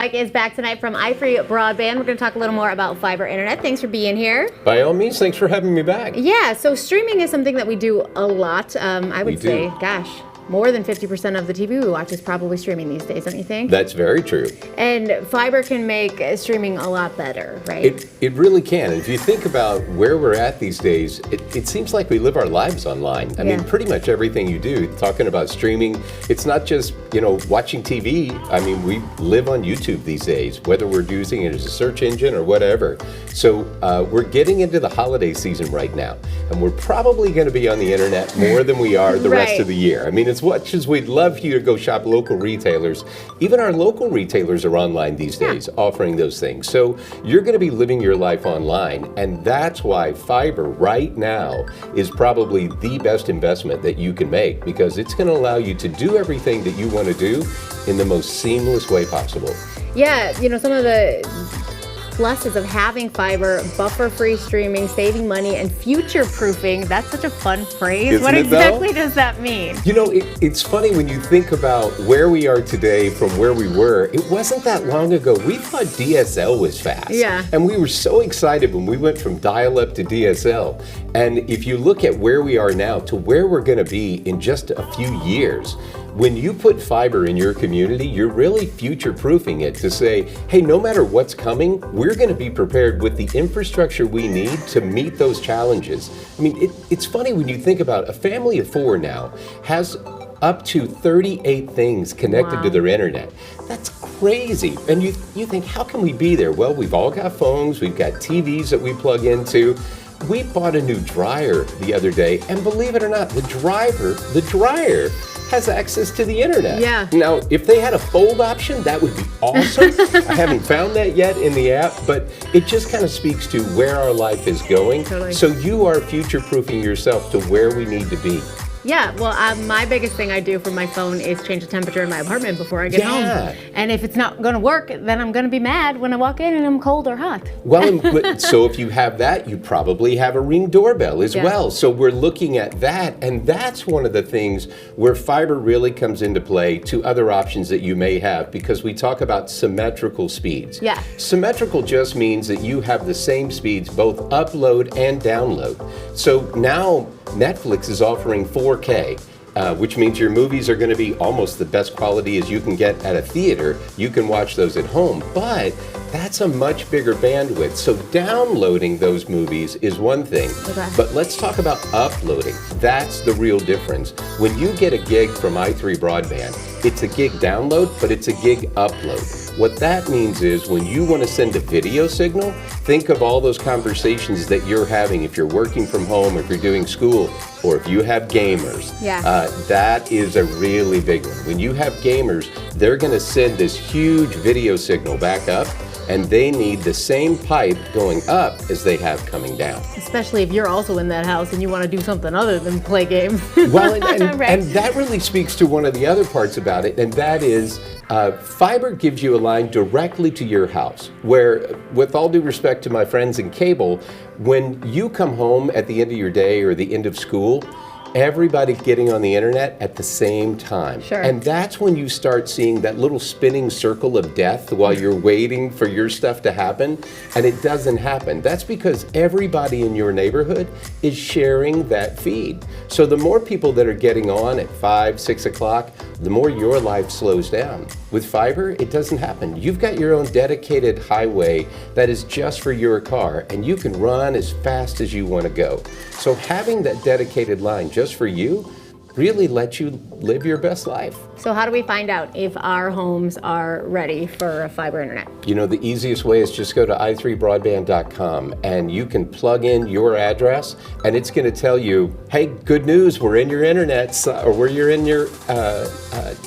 Mike is back tonight from i3 Broadband. We're going to talk a little more about fiber internet. Thanks for being here. By all means, thanks for having me back. Yeah, so streaming is something that we do a lot. I would say, gosh, more than 50% of the TV we watch is probably streaming these days, don't you think? That's very true. And fiber can make streaming a lot better, right? It really can. And if you think about where we're at these days, it seems like we live our lives online. I mean, pretty much everything you do, talking about streaming, it's not just, watching TV. I mean, we live on YouTube these days, whether we're using it as a search engine or whatever. So we're getting into the holiday season right now, and we're probably going to be on the internet more than we are the rest of the year. I mean, as much as we'd love you to go shop local retailers, even our local retailers are online these days offering those things. So you're going to be living your life online, and that's why fiber right now is probably the best investment that you can make, because it's going to allow you to do everything that you want to do in the most seamless way possible. Yeah, some of the pluses of having fiber, buffer-free streaming, saving money, and future-proofing. That's such a fun phrase. Isn't what it, exactly does that mean? It's funny when you think about where we are today from where we were. It wasn't that long ago. We thought DSL was fast. Yeah. And we were so excited when we went from dial-up to DSL. And if you look at where we are now to where we're going to be in just a few years, when you put fiber in your community, you're really future-proofing it to say, hey, no matter what's coming, we're going to be prepared with the infrastructure we need to meet those challenges. I mean, it's funny when you think about a family of four now has up to 38 things connected to their internet. That's crazy. And you think, how can we be there? Well, we've all got phones, we've got TVs that we plug into. We bought a new dryer the other day, and believe it or not, the dryer has access to the internet. Yeah. Now, if they had a fold option, that would be awesome. I haven't found that yet in the app, but it just kind of speaks to where our life is going. Totally. So you are future-proofing yourself to where we need to be. Yeah, well, my biggest thing I do from my phone is change the temperature in my apartment before I get home. And if it's not going to work, then I'm going to be mad when I walk in and I'm cold or hot. Well, so if you have that, you probably have a Ring doorbell as well. So we're looking at that, and that's one of the things where fiber really comes into play to other options that you may have, because we talk about symmetrical speeds. Yeah. Symmetrical just means that you have the same speeds both upload and download. So now Netflix is offering 4K, which means your movies are going to be almost the best quality as you can get at a theater. You can watch those at home, but that's a much bigger bandwidth. So downloading those movies is one thing, but let's talk about uploading. That's the real difference. When you get a gig from i3 Broadband, it's a gig download, but it's a gig upload. What that means is when you want to send a video signal, think of all those conversations that you're having if you're working from home, if you're doing school, or if you have gamers. That is a really big one. When you have gamers, they're going to send this huge video signal back up, and they need the same pipe going up as they have coming down. Especially if you're also in that house and you want to do something other than play games. Well, and that really speaks to one of the other parts about it, and that is fiber gives you a line directly to your house, where, with all due respect to my friends in cable, when you come home at the end of your day or the end of school, everybody's getting on the internet at the same time. And that's when you start seeing that little spinning circle of death while you're waiting for your stuff to happen, and it doesn't happen. That's because everybody in your neighborhood is sharing that feed. So the more people that are getting on at 5, 6 o'clock, the more your life slows down. With fiber, it doesn't happen. You've got your own dedicated highway that is just for your car, and you can run as fast as you want to go. So having that dedicated line just for you really lets you live your best life. So how do we find out if our homes are ready for fiber internet? The easiest way is just go to i3broadband.com, and you can plug in your address, and it's going to tell you, hey, good news, we're in your internet, or you're in your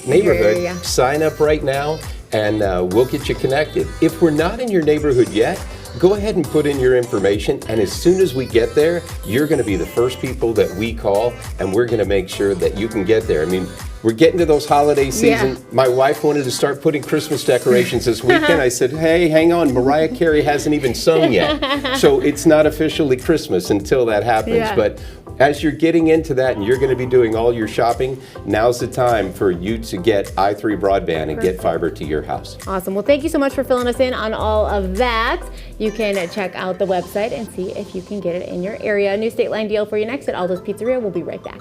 neighborhood. Sign up right now, and we'll get you connected. If we're not in your neighborhood yet, go ahead and put in your information, and as soon as we get there, you're going to be the first people that we call, and we're going to make sure that you can get there. I mean, we're getting to those holiday season. My wife wanted to start putting Christmas decorations this weekend. I said, hey, hang on, Mariah Carey hasn't even sung yet. So it's not officially Christmas until that happens. But as you're getting into that and you're going to be doing all your shopping, now's the time for you to get i3 Broadband and get fiber to your house. Awesome. Well, thank you so much for filling us in on all of that. You can check out the website and see if you can get it in your area. A new state line deal for you next at Aldo's Pizzeria. We'll be right back.